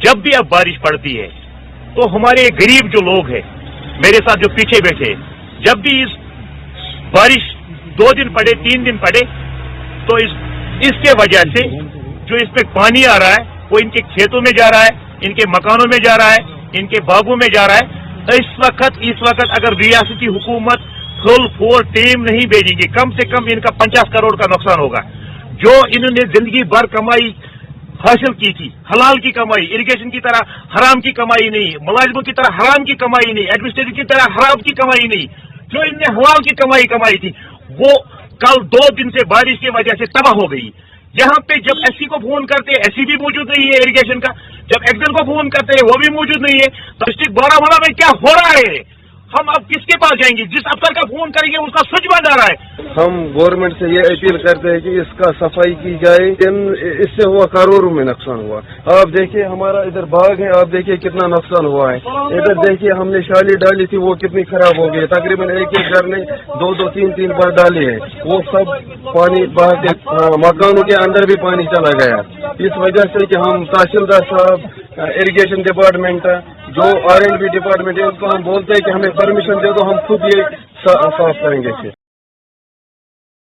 जब भी अब बारिश पड़ती है तो हमारे गरीब जो लोग हैं, मेरे साथ जो पीछे बैठे, जब भी इस बारिश 2 दिन पड़े 3 दिन पड़े तो इसके वजह से जो इसमें पानी आ रहा है वो इनके खेतों में जा रहा है, इनके मकानों में जा रहा है, इनके बागों में जा रहा है। इस वक्त अगर रियासती हुकूमत फुल फोर टीम नहीं भेजेगी, कम से कम इनका 50 करोड़ का नुकसान होगा। जो इन्होंने जिंदगी भर कमाई हासिल की थी, हलाल की कमाई, इरिगेशन की तरह हराम की कमाई नहीं, मुलाजिमों की तरह हराम की कमाई नहीं, एडमिनिस्ट्रेटिव की तरह हराम की कमाई नहीं, जो इनने हलाल की कमाई थी, वो कल 2 दिन से बारिश की वजह से तबाह हो गई। यहाँ पे जब एससी को फोन करते हैं, एससी भी मौजूद नहीं है इरिगेशन का, जब एक्सन को फोन करते हैं वो भी मौजूद नहीं है। तो डिस्ट्रिक्ट बारामूला में क्या हो रहा है? हम अब किसके पास जाएंगे? जिस अफसर का फोन करेंगे उसका स्विच बंद आ रहा है। हम गवर्नमेंट से ये अपील करते हैं कि इसका सफाई की जाए। इससे हुआ करोड़ों में नुकसान हुआ। आप देखिए हमारा इधर बाग है, आप देखिए कितना नुकसान हुआ है। इधर देखिए हमने शाली डाली थी वो कितनी खराब हो गई। तकरीबन एक घर ने 2-2, 3-3 बार डाली है, वो सब पानी बहा के मकानों के अंदर भी पानी चला गया। इस वजह से कि हम तहसीलदार साहब, इरिगेशन डिपार्टमेंट, जो R&B डिपार्टमेंट है, उसको हम बोलते हैं कि हमें परमिशन दे दो, हम खुद ये साफ करेंगे।